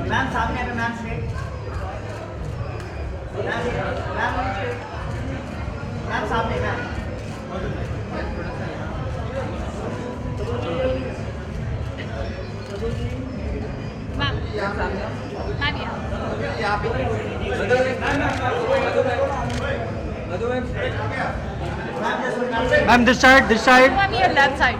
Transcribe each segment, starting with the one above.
Ma'am सामने है ma'am से मैम सामने ma'am Ma'am, this side, this side. Ma'am, your left side.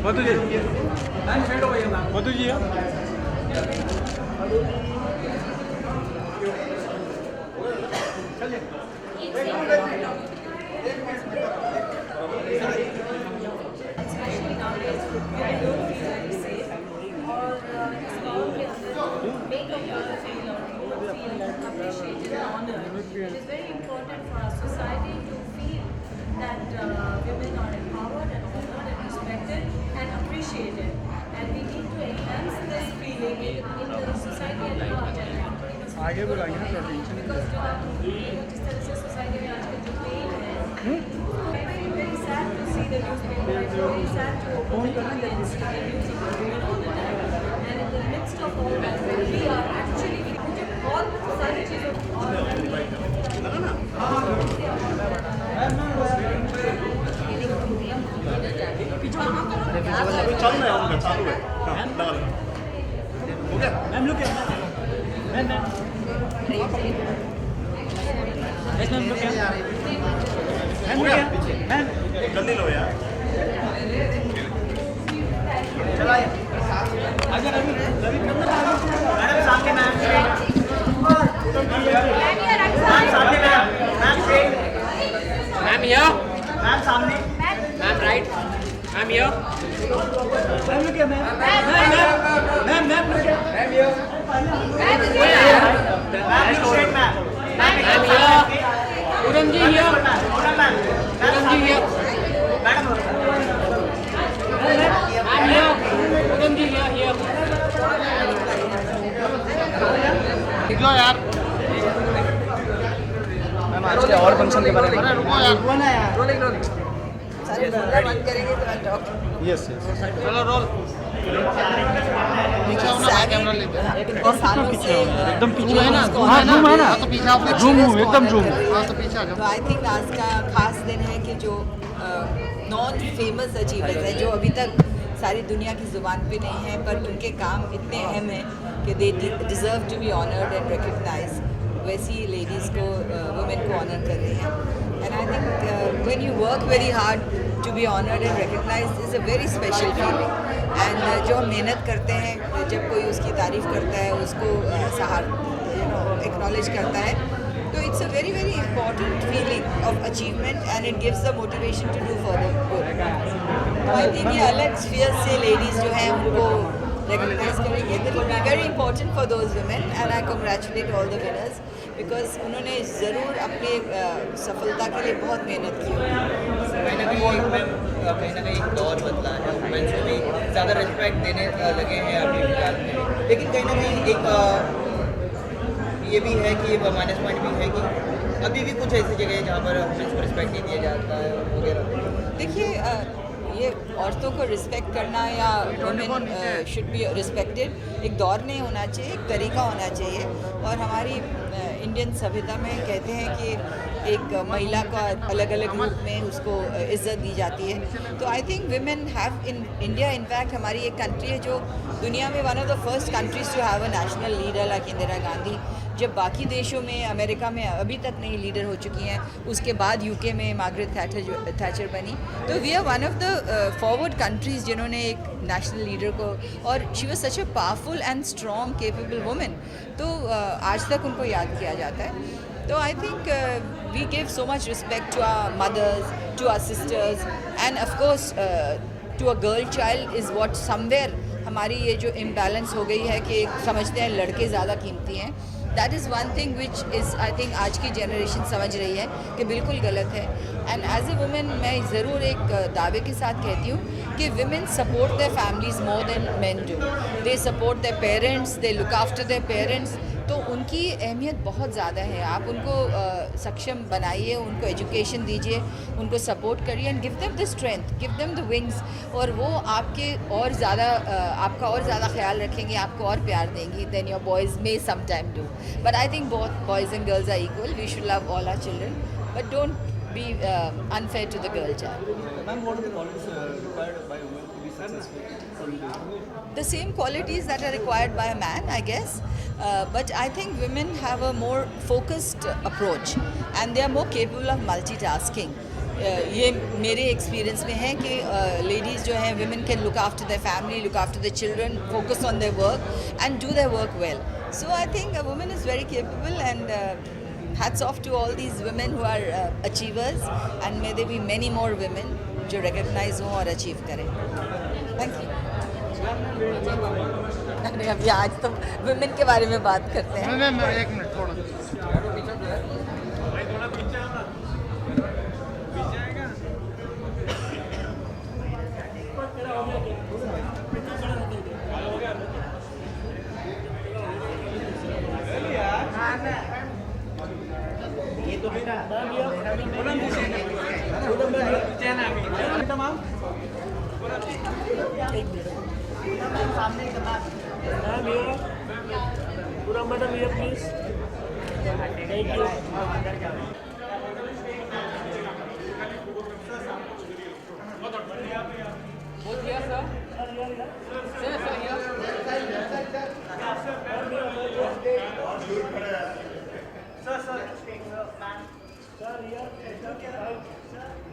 Madhu ji, Madhu ji Especially nowadays, I don't feel very safe or this world के अंदर make a girl feel or feel appreciated and honored. It is very important for our society to feel that women are empowered and honored and respected and appreciated. And we need to enhance this feeling in the society at large. आगे बढ़ाएंगे ना थोड़ा tension Because जिस तरह से society में आजकल जो pain है, very very sad to see the newspaper. It's very sad to open the TV and see the news of women all the time. And in the midst of all that, we are actually मुझे बहुत सारी चीज़ों चालू है उनका चालू है हाँ लगा लो हो गया ma'am look ma'am ma'am yes ma'am look ma'am ma'am जल्दी लो यार आगे रवि मैडम सामने मैम मैम सामने मैम से Ma'am here. मैम सामने Ma'am right. Ma'am here. Ma'am look ma'am ma'am ma'am look ma'am straight ma'am Ma'am here. Puram ji here. Ma'am Puram ji here. Madam Ma'am here. Puram ji here here. निकलो यार. Ma'am आज के और function के बारे में रुको यार. रोलिंग यस यस चलो रोल. पीछे आओ ना कैमरा लेके. एकदम पीछे है ना. हाँ जूम है ना तो पीछे आओ. जूम एकदम जूम हाँ तो पीछे आ तो जाओ. आई थिंक आज का खास दिन है कि जो नॉन फेमस अचीवर्स हैं जो अभी तक सारी दुनिया की ज़ुबान पे नहीं है पर उनके काम इतने अहम हैं कि they deserve to be honoured and recognise वैसी लेडीज़ को वुमेन को ऑनर कर रही हैं and I think when you work very hard to be honoured and recognise is a very special feeling and जो हम मेहनत करते हैं जब कोई उसकी तारीफ़ करता है उसको सहार एक्नॉलेज करता है तो it's a very very important feeling of achievement and it gives the motivation to do further good I think ये अलग स्फीयर से लेडीज़ जो हैं उनको रिकग्नाइज करेंगे that will be very important for those women and I congratulate all the winners because उन्होंने ज़रूर अपने सफलता के लिए बहुत मेहनत की कहीं ना कहीं एक दौर बदला है वुमेन्स को भी ज़्यादा रिस्पेक्ट देने लगे हैं अभी फिलहाल में लेकिन कहीं ना कहीं एक ये भी है कि माइनस पॉइंट भी है कि अभी भी कुछ ऐसी जगह है जहाँ पर वुमेन्स को रिस्पेक्ट नहीं दिया जाता है वगैरह. देखिए ये औरतों को रिस्पेक्ट करना या वुमेन शुड बी रिस्पेक्टेड एक दौर नहीं होना चाहिए एक तरीका होना चाहिए और हमारी इंडियन सभ्यता में कहते हैं कि एक महिला का अलग अलग रूप में उसको इज़्ज़त दी जाती है तो I think women have in India in fact हमारी एक कंट्री है जो दुनिया में one of the first countries to have a national leader like Indira Gandhi जब बाकी देशों में अमेरिका में अभी तक नई लीडर हो चुकी हैं उसके बाद यूके में मार्गरेट थैचर बनी तो we are one of the forward countries जिन्होंने एक नेशनल लीडर को और she was such a powerful and strong capable women तो आज तक उनको याद किया जाता है तो I think we give so much respect to our mothers to our sisters and of course to a girl child is what somewhere हमारी ये जो इम्बैलेंस हो गई है कि समझते हैं लड़के ज़्यादा कीमती हैं that is one thing which is I think आज की जनरेशन समझ रही है कि बिल्कुल गलत है एंड एज ए वुमेन मैं ज़रूर एक दावे के साथ कहती हूँ कि women support their families more than men do. They support their parents, they look after their parents, तो उनकी अहमियत बहुत ज़्यादा है। आप उनको सक्षम बनाइए, उनको एजुकेशन दीजिए, उनको सपोर्ट करिए and give them the strength, give them the wings, और वो आपके और ज़्यादा आपका और ज़्यादा ख्याल रखेंगे, आपको और प्यार देंगी then your boys may some time do. But I think both boys and girls are equal, we should love all our children, but don't be unfair to the girl child. Ma'am, what are the qualities required by a woman to be successful? The same qualities that are required by a man, I guess. But I think women have a more focused approach and they are more capable of multitasking. ये मेरे experience में है कि ladies जो हैं, women can look after their family, look after their children, focus on their work and do their work well. So I think a woman is very capable and hats off to all these women who are achievers and may there be many more women जो recognize हों और achieve करें. Thank you. अरे अभी आज तो women के बारे में बात करते हैं. मैम एक मिनट थोड़ा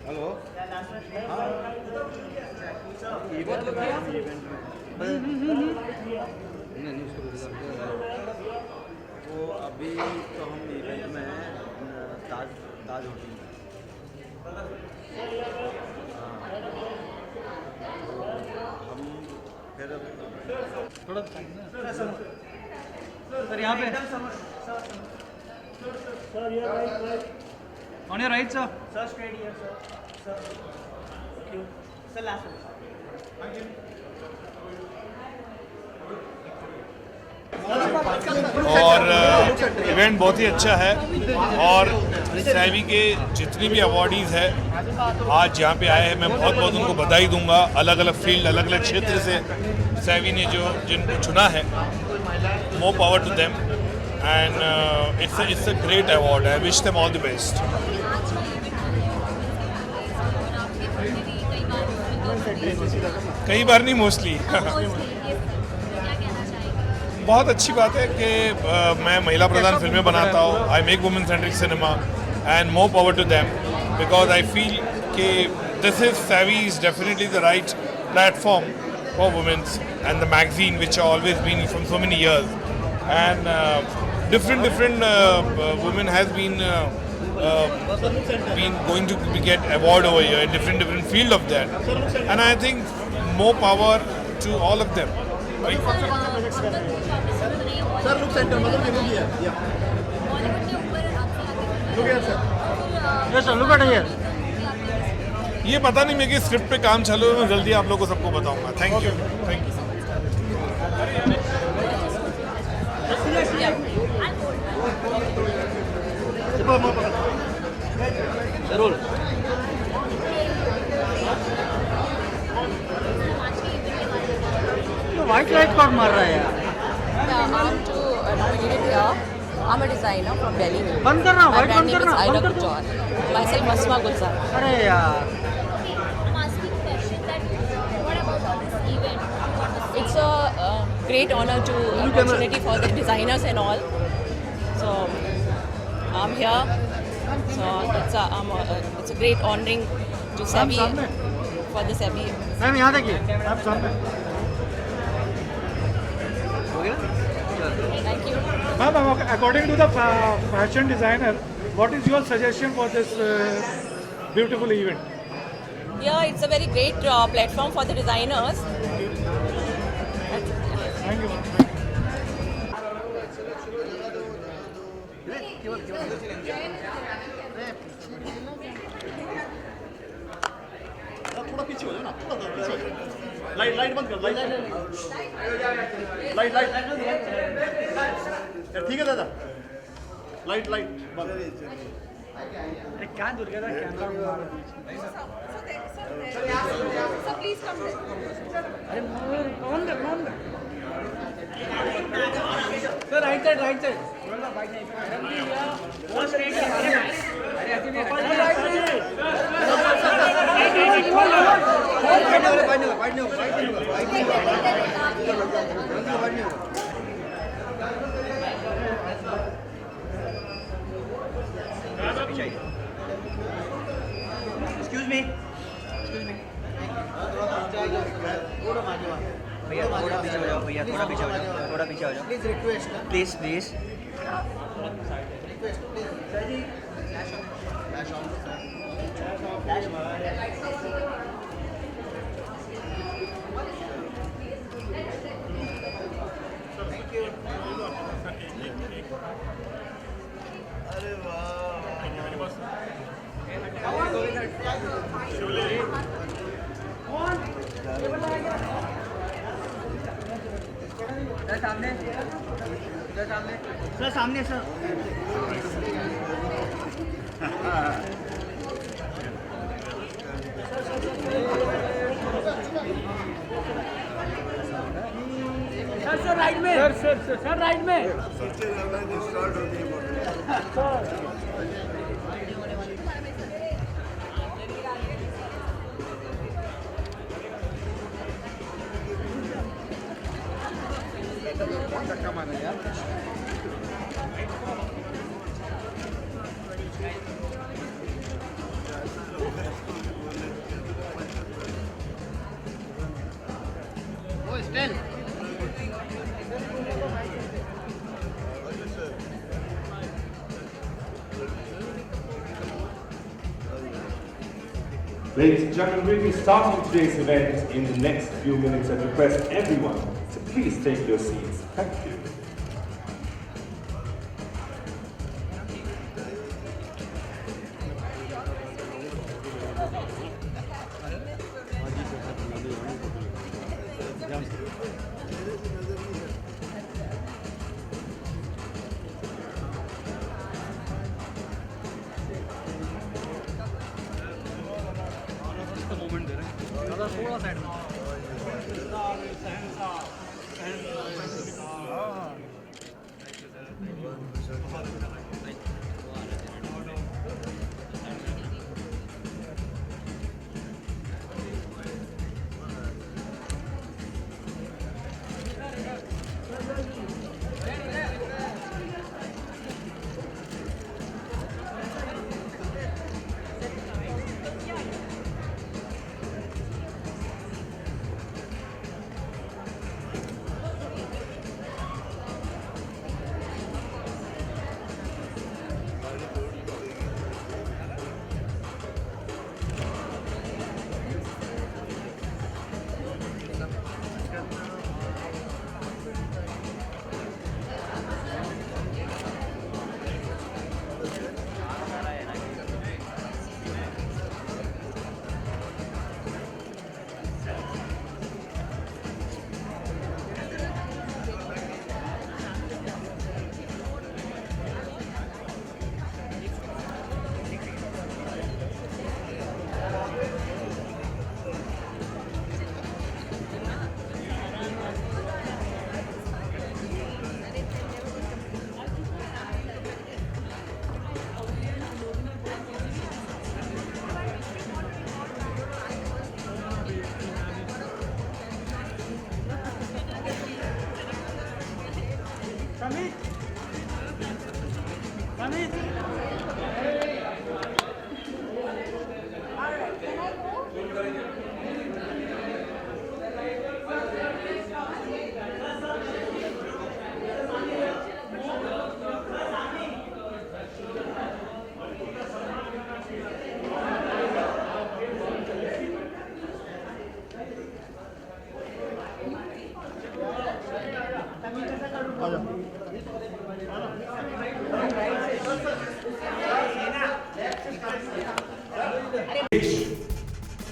हेलो वो अभी तो हम इवेंट में हैं ताज होटल में। हम फिर थोड़ा सर यहाँ पे on your right sir. Sir, straight here, sir. Sir. Thank you. Sir, last one. Thank you. और इवेंट बहुत ही अच्छा है और सैवी के जितनी भी अवॉर्डीज़ है आज यहाँ पे आए हैं, मैं बहुत बहुत उनको बधाई दूंगा। अलग अलग फील्ड, अलग अलग क्षेत्र से सैवी ने जिनको चुना है, more power to them and it's a great award. I wish them all the best. कई बार नहीं, मोस्टली। बहुत अच्छी बात है कि मैं महिला प्रधान फिल्में बनाता हूँ। I make women centric cinema and more power to them because I feel कि this is Savvy is definitely the right platform for womens and the magazine which are always been from so many years and different women has been going to get award over here in different field of that, and I think more power to all of them. Sir look centre मतलब ये भी है। Look here sir. Yes sir, look at here. ये पता नहीं, मेरे script पे काम चालू है, मैं जल्दी आप लोगों को सबको बताऊंगा। Thank you. Thank you. जरूर। व्हाइट लाइट कौन मार रहा है यार? I'm a designer from Delhi. बंद करना, My व्हाइट brand बंद name is करना, Aira बंद कर दो। Gujjar. Myself Masma Gulzar. अरे यार, I'm asking question that what about all this event? It's a great honor to opportunity for the designers and all. So I'm here. So it's a great honoring to Sebi for the Sebi. Ma'am यहाँ देखिए, आप सामने। Thank you. Ma'am, according to the fashion designer, what is your suggestion for this beautiful event? Yeah, it's a very great platform for the designers. Thank you. थोड़ा पीछे हो जाओ ना, थोड़ा पीछे हो जाओ। लाइट लाइट बंद कर लाइट लाइट लाइट ठीक है दादा लाइट लाइट बंद क्या दूर गया camera So please come there. अरे कौन sir right side excuse me भैया थोड़ा पीछे हो जाओ भैया थोड़ा पीछे हो जाओ please request please please sir सामने सर सर राइट में सर राइट में Ladies and gentlemen, we'll be starting today's event in the next few minutes and request everyone to please take your seats. Thank you.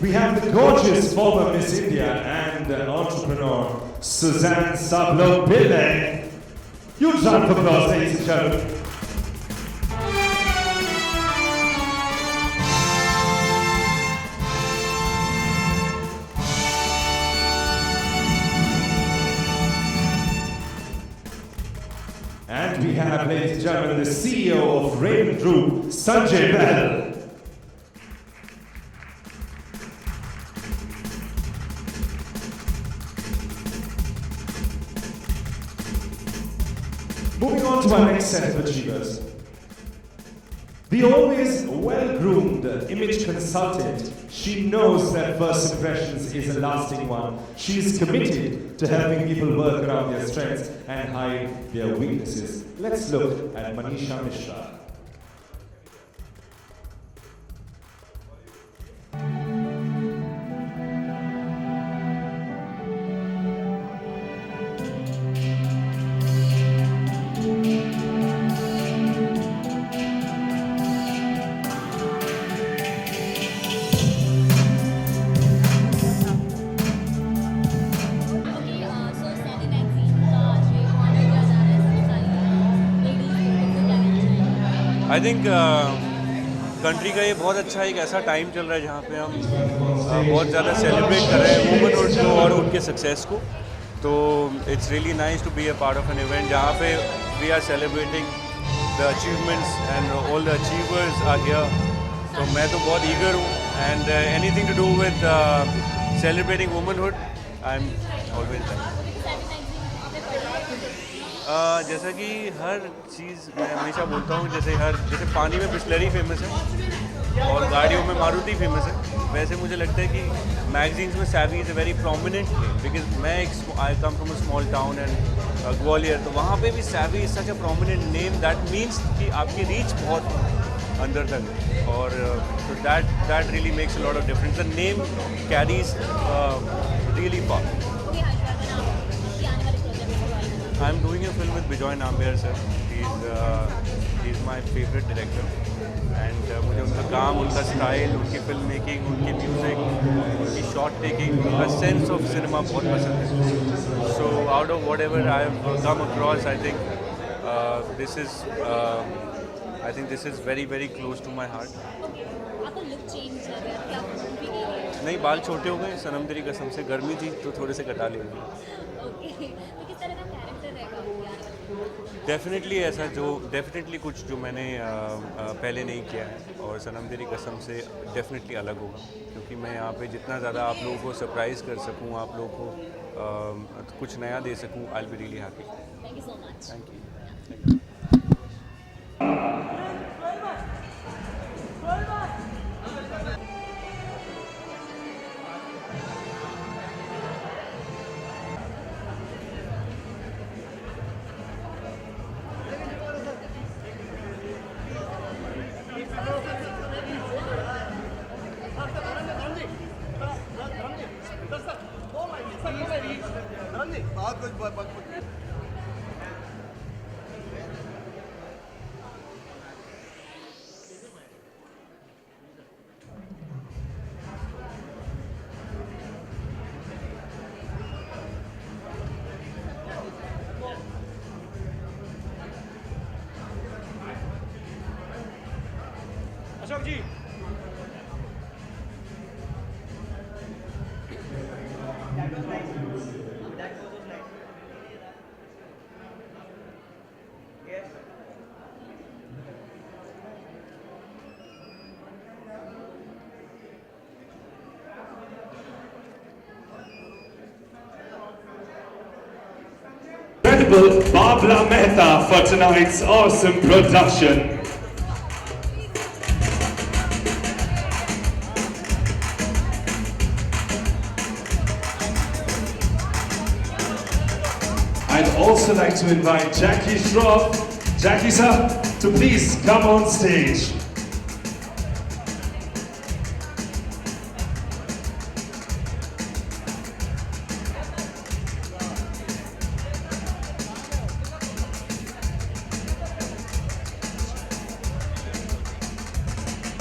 We have the gorgeous former Miss India and the entrepreneur, Suzanne Sablo-Pillay. Huge round of applause, ladies and gentlemen. And we have, ladies and gentlemen, the CEO of Raven Group, Sanjay Bell. Moving on to our next set of achievers. The always well-groomed image consultant, she knows that first impressions is a lasting one. She is committed to helping people work around their strengths and hide their weaknesses. Let's look at Manisha Mishra. I think country का ये बहुत अच्छा एक ऐसा time चल रहा है जहाँ पे हम बहुत ज़्यादा सेलिब्रेट कर रहे हैं वुमेनहुड को और उनके सक्सेस को. तो it's really nice to be a part of an event जहाँ पे we are celebrating the achievements and all the achievers are here. तो मैं तो बहुत ईगर हूँ and anything to do with celebrating womanhood I am always there. जैसा कि हर चीज़ मैं हमेशा बोलता हूँ, जैसे पानी में बिस्लरी फेमस है और गाड़ियों में मारुति फेमस है, वैसे मुझे लगता है कि मैगजीन्स में Savvy is a very prominent name. Because मैं I come from a small town and Gwalior, तो वहाँ पे भी Savvy is such a prominent name. That means कि आपकी रीच बहुत अंदर तक है और तो that really makes a lot of difference. The name carries really far. I'm doing a film with Bijoy Nambiar sir. He's my favorite director. And मुझे उनका काम, उनका स्टाइल, उनकी फिल्म मेकिंग, उनकी म्यूज़िक, उनकी शॉट टेकिंग, उनका sense of cinema बहुत पसंद है. So out of whatever I have come across, I think this is very very close to my heart. आपका लुक चेंज है क्या? नहीं, बाल छोटे हो गए, सनम तेरी कसम से गर्मी थी तो थोड़े से कटा लिए. ओके, तो किस तरह का कैरेक्टर रहेगा? डेफिनेटली कुछ जो मैंने पहले नहीं किया है और सनम तेरी कसम से डेफिनेटली अलग होगा, क्योंकि मैं यहाँ पे जितना ज़्यादा आप लोगों को सरप्राइज़ कर सकूँ, आप लोगों को कुछ नया दे सकूँ, I will be really happy. Thank you so much. Thank you. Ashok ji. Incredible Babla Mehta for tonight's awesome production. I'd also like to invite Jackie Shroff, Jackie sir, to please come on stage.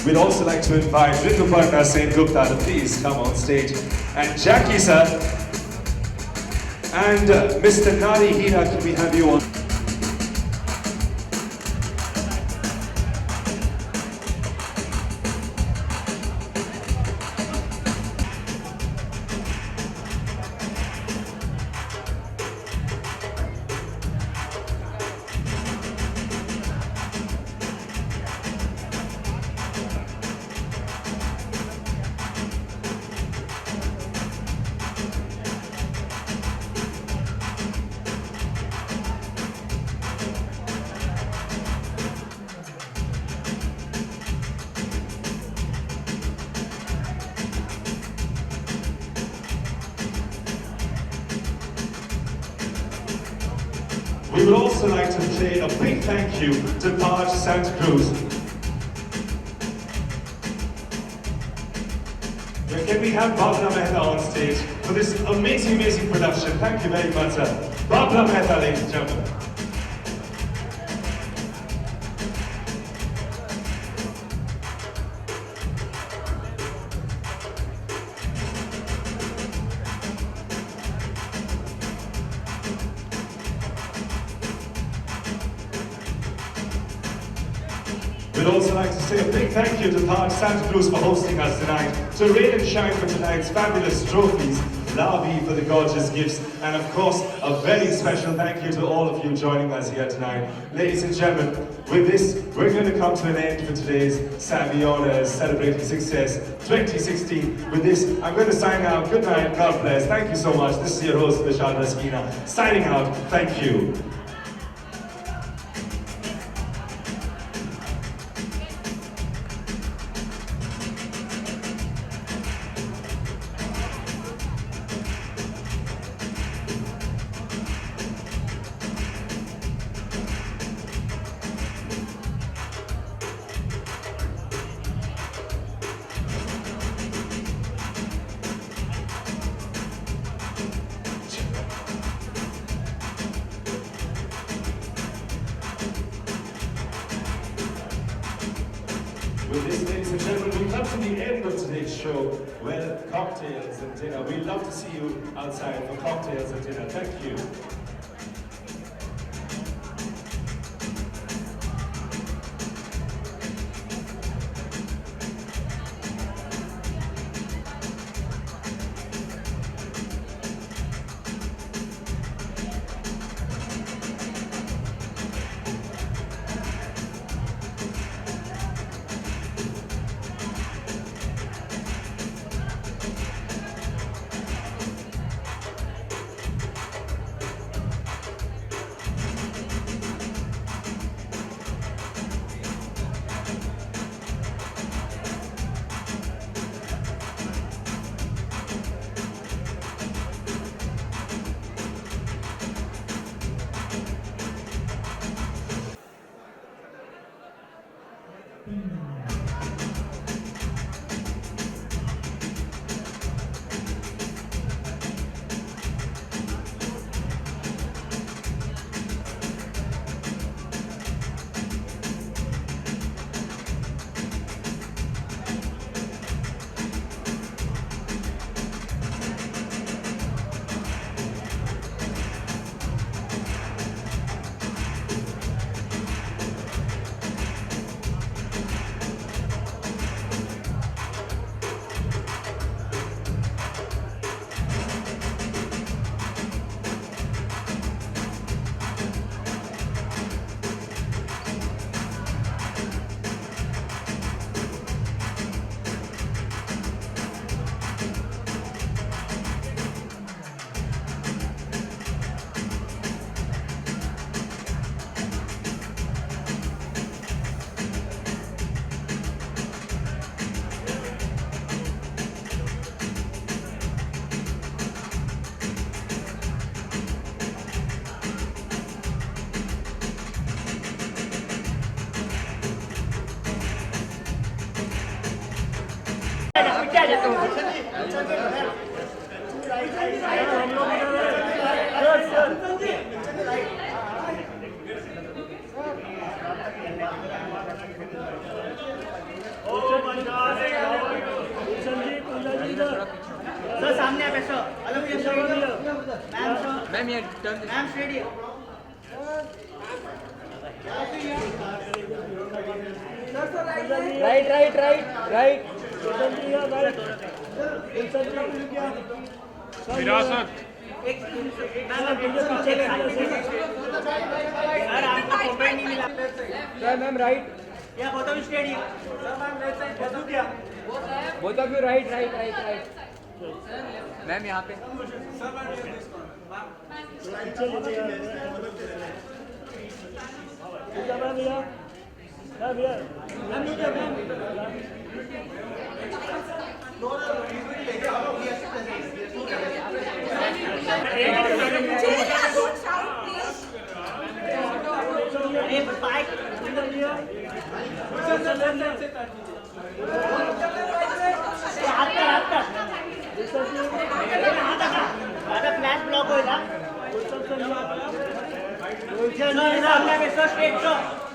We'd also like to invite Rituparna Sen Gupta to please come on stage. And Jackie sir, And Mr. Nari Hira, can we have you on? We would also like to say a big thank you to Taj Santa Cruz. Can we have Bhavna Mehta on stage for this amazing production? Thank you very much, sir. Bhavna Mehta, ladies and gentlemen. We'd also like to say a big thank you to Taj Santa Cruz for hosting us tonight, to Rain and Shine for tonight's fabulous trophies, Lavi for the gorgeous gifts, and of course, a very special thank you to all of you joining us here tonight. Ladies and gentlemen, with this, we're going to come to an end for today's Saviola Celebrating Success 2016. With this, I'm going to sign out. Good night, God bless. Thank you so much. This is your host, Vishal Raskina, signing out. Thank you. With this, ladies and gentlemen, we come to the end of today's show. Well, cocktails and dinner. We'd love to see you outside for cocktails and dinner. Thank you. Sir सामने आप ऐसा अलग ma'am ये turn ma'am stadium right विरासत sir आपको photo ही नहीं मिला सर मैम राइट या photo stadium sir ma'am left side photo क्या both of you right ma'am यहाँ पे फ्लैश ब्लॉक होगा सामने सर स्ट्रेट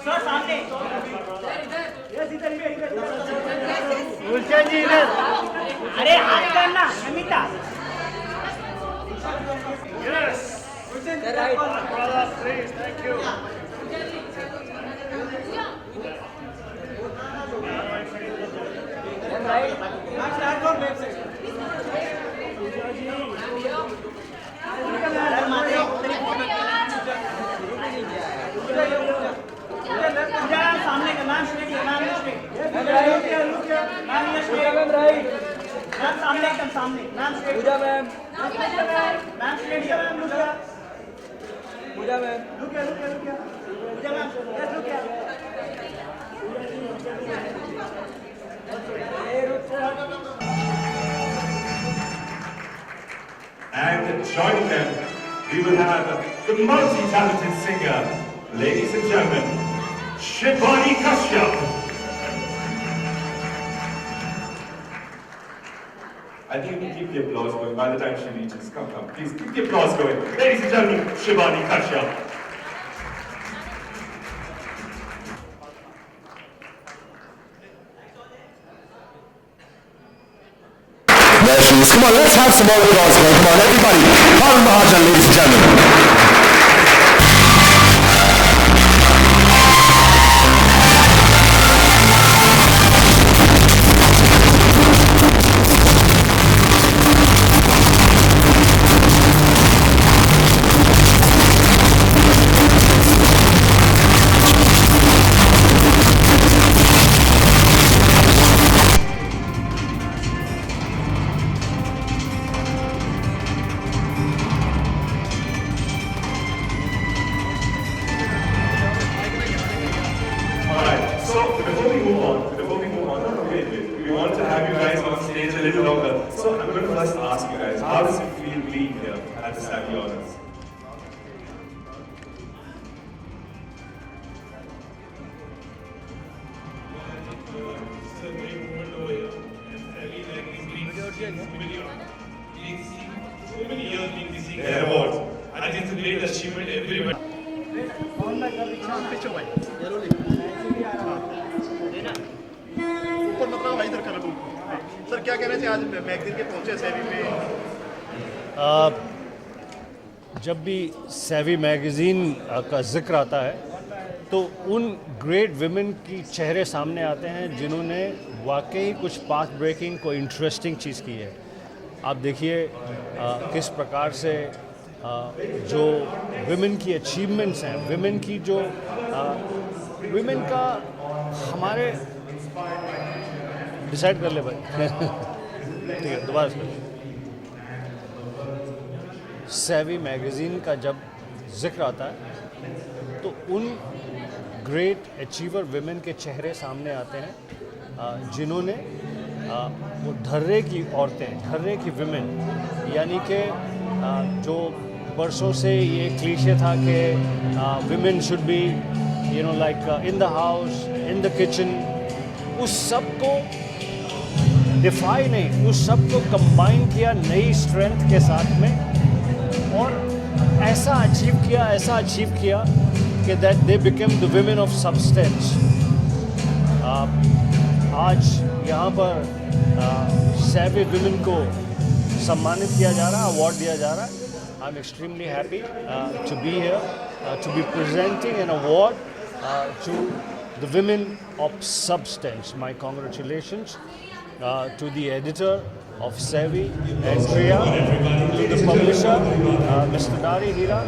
सर सामने गुलशन जी इधर अरे हाथ करना नमिता यस थैंक यू सामने का नाम स्ट्रेट नाम सामने एकदम सामने नाम स्ट्रेट पूजा मैम नाम straight Pooja ma'am Pooja ma'am yes And joining them, we will have the multi-talented singer, ladies and gentlemen, Shivani Kashyap. I think you can keep the applause going by the time she reaches. Come, please keep the applause going. Ladies and gentlemen, Shivani Kashyap. There she is. Come on, let's have some more applause for her. Come on, everybody. Parul Mahajan, ladies and gentlemen. We want to have you guys on stage a little longer. So I'm going to first ask you guys, how does it feel being here at the Savvy Honors? So many years being receiving their awards. I think it's a great achievement everybody. Sir क्या कहना चाहिए आज magazine के पहुंचे सेवी में? जब भी सेवी मैगज़ीन का जिक्र आता है तो उन ग्रेट विमेन की चेहरे सामने आते हैं जिन्होंने वाकई कुछ पाथ ब्रेकिंग को इंटरेस्टिंग चीज़ की है। आप देखिए किस प्रकार से जो विमेन की अचीवमेंट्स हैं, विमेन की जो विमेन का हमारे डिसाइड कर ले भाई ठीक है दोबारा से। सेवी मैगज़ीन का जब जिक्र आता है तो उन ग्रेट अचीवर विमेन के चेहरे सामने आते हैं जिन्होंने वो धर्रे की औरतें, धर्रे की विमेन, यानी कि जो बरसों से ये क्लीशे था कि women should be you know like in the house, in the kitchen, उस सब को डिफाई नहीं, उस सब को कंबाइन किया नई स्ट्रेंथ के साथ में और ऐसा अचीव किया कि that they become the women of substance. आज यहाँ पर सेवी विमेन को सम्मानित किया जा रहा है, अवार्ड दिया जा रहा है। I'm extremely happy to be here, to be presenting an award to the women of substance. My congratulations to the editor of Savvy, Andrea, to the publisher, Mr. Dari Hira,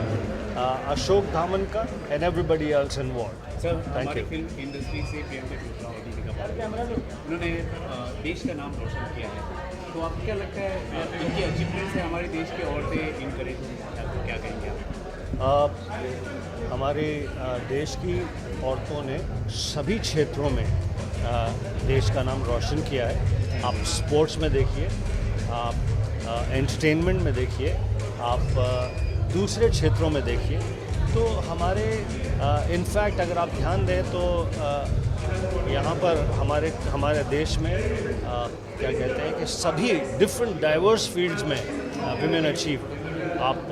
Ashok Dhamankar, and everybody else involved. Sir Thank हमारी you. Film industry से प्रियंका चोपड़ा और दीपिका पादुकोण उन्होंने देश का नाम रोशन किया है, तो आपको क्या लगता है इनकी अचीवमेंट से हमारे देश की औरतें इनकरेज होंगी, क्या कहेंगे आप? हमारे देश की औरतों ने सभी क्षेत्रों में देश का नाम रोशन किया है। आप स्पोर्ट्स में देखिए, आप एंटरटेनमेंट में देखिए, आप दूसरे क्षेत्रों में देखिए, तो हमारे इनफैक्ट अगर आप ध्यान दें तो यहाँ पर हमारे देश में क्या कहते हैं कि सभी डिफरेंट डाइवर्स फील्ड्स में विमेन अचीव। आप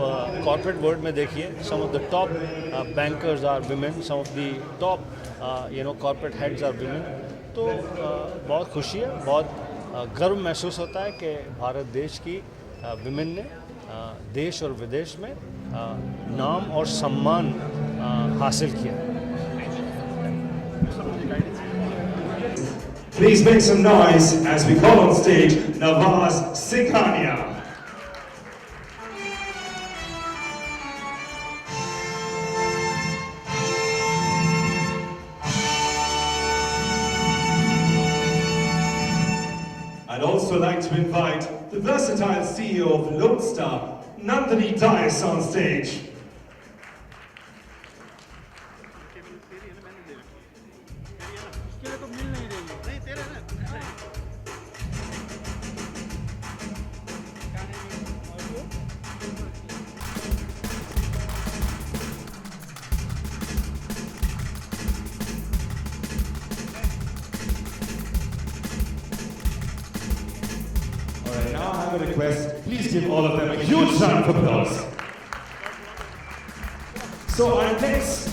कॉर्पोरेट वर्ल्ड में देखिए, some of the top bankers are women, some of the top corporate heads are women. तो बहुत खुशी है, बहुत गर्व महसूस होता है कि भारत देश की विमेन ने देश और विदेश में नाम और सम्मान हासिल किया। Please make some noise as we call on stage Nawaz Sikhania. I'd also like to invite the versatile CEO of Lone Star, Nandini Dias, on stage. Alright, now I have a request. Please give all of them a huge round of applause. So our next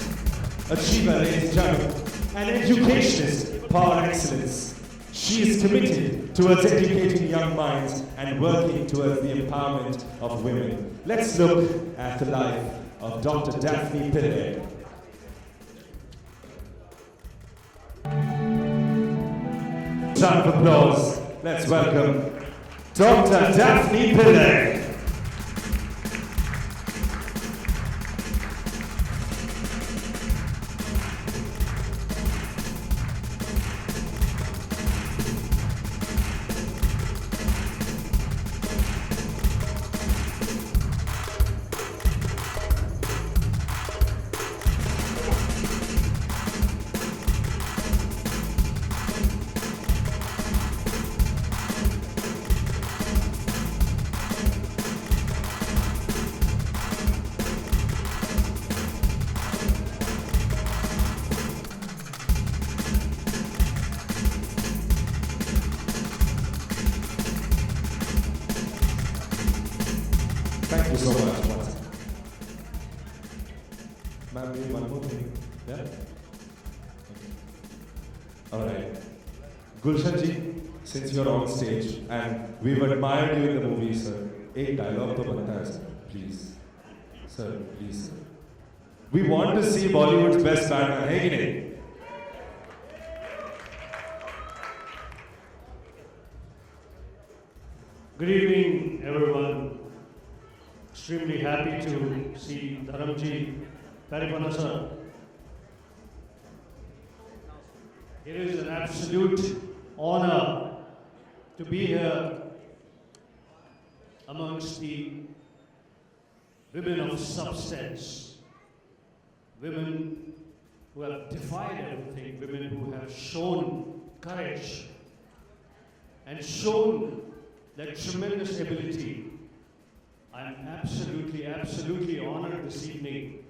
achiever, ladies and gentlemen, an educationist par excellence. She is committed towards educating young minds and working towards the empowerment of women. Let's look at the life of Dr. Daphne Pillay. Round of applause. Let's welcome Dr. Daphne Pillay. Thank you so much. Ma'am, you one more thing? Yeah? Alright. Gulshan ji, since you're on stage and we've admired you in the movie, sir, एक dialogue तो बनता है sir, please. Sir, please. Sir. We want to see Bollywood's best Batman, है कि नहीं? Good evening, everyone. Extremely happy to see Dharamji Paripana sir. It is an absolute honor to be here amongst the women of substance, women who have defied everything, women who have shown courage and shown that tremendous ability. I'm absolutely honored this evening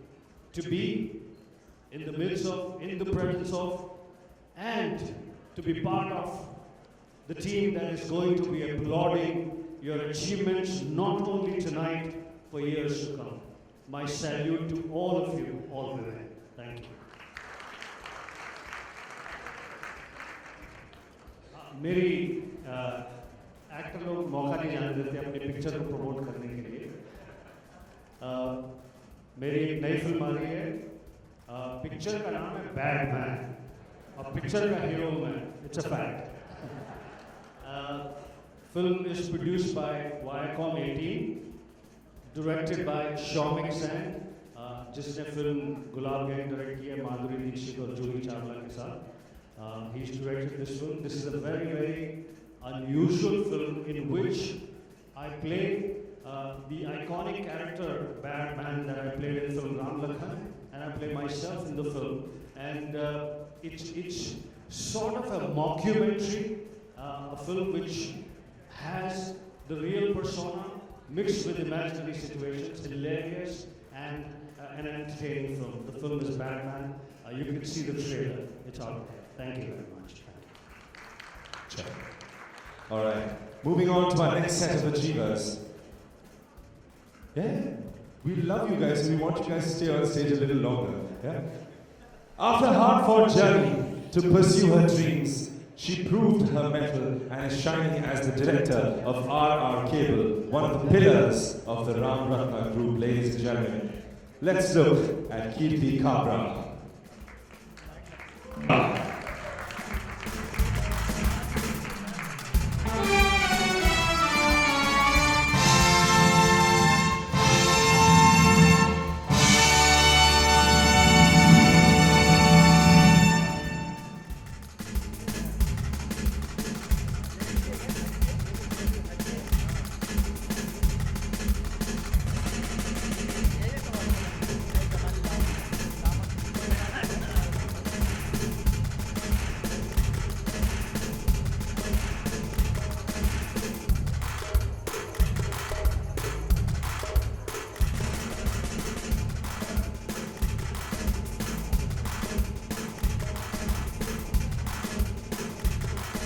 to be in the midst of, in the presence of, and to be part of the team that is going to be applauding your achievements not only tonight, for years to come. My salute to all of you, all women. Thank you. मेरी actor लोग मौका नहीं जाने देते अपनी picture को promote करने के लिए। मेरी एक नई फिल्म आ रही है, पिक्चर का नाम है बैड मैन और पिक्चर का हीरो मैं, it's a fact. Film is produced by Viacom 18, directed by Shomik Sen, जिसने फिल्म गुलाब गैंग डायरेक्ट की है माधुरी दीक्षित और जूही चावला के साथ। He's directed this film. This is a very, very unusual film in which I play the iconic character Bad Man that I played in film Ram Lakhan, and I play myself in the film. And it's sort of a mockumentary, a film which has the real persona mixed with imaginary situations, hilarious and an entertaining film. The film is Bad Man. You can see the trailer. It's out there. Thank you very much. All right. Moving on to our next set of achievers. Yeah, we love you guys. We want you guys to stay on stage a little longer. Yeah. After a hard-fought journey to pursue her dreams, she proved her mettle and is shining as the director of RR Cable, one of the pillars of the Ram Ratna Group, ladies and gentlemen. Let's look at Kirti Kabra.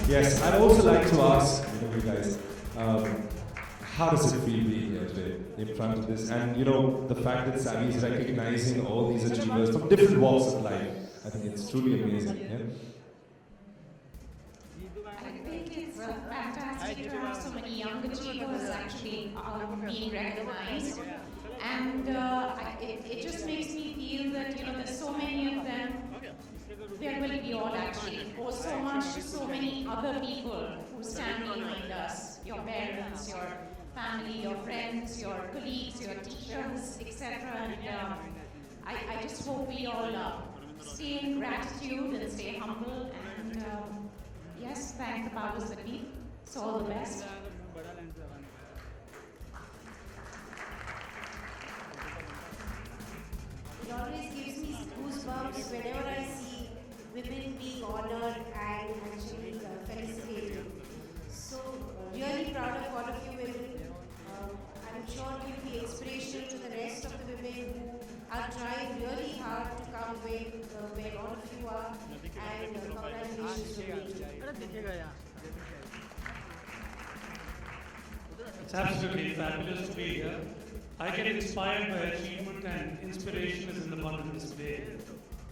Yes, I'd also like to ask you guys, how does it feel being here today in front of this? And the fact that Savvy is recognizing all these achievers from different walks of life, I think it's truly amazing. Yeah? I think it's fantastic to have so many young achievers actually being recognized. And it just makes me feel that there's so many of them. There will be all actually, or so much to so many other people who stand behind us, your parents, your family, your friends, your colleagues, your teachers, etc. And I just hope we all stay in gratitude and stay humble and yes, thank the powers that be. So all the best. It always gives me goosebumps whenever I see women being honored and actually felicitated. So really proud of all of you women. I'm sure it will be inspirational to the rest of the women who are trying really hard to come where all of you are. And congratulations to you. It's absolutely fabulous to be here. I get inspired by achievement, and inspiration is in the bottom display.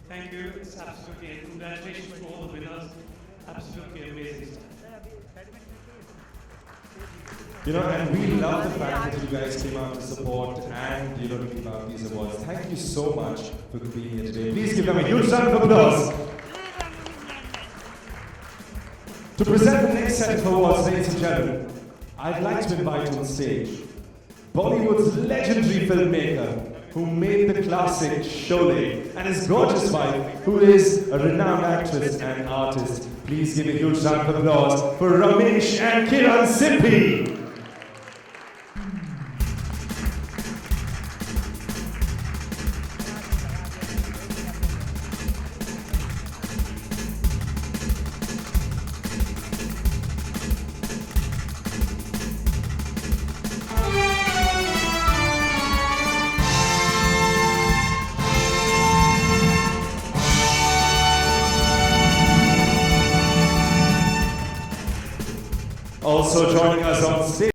Thank you. It's absolutely, and congratulations to all the winners. Absolutely amazing stuff. And we love the fact that you guys came out to support and to give out these awards. Thank you so much for being here today. Please give them a huge round of applause. To present the next set of awards, ladies and gentlemen, I'd like to invite on stage Bollywood's legendary filmmaker who made the classic Sholay, and his gorgeous wife, who is a renowned actress and artist. Please give a huge round of applause for Ramesh and Kiran Sippy. Also joining us on stage.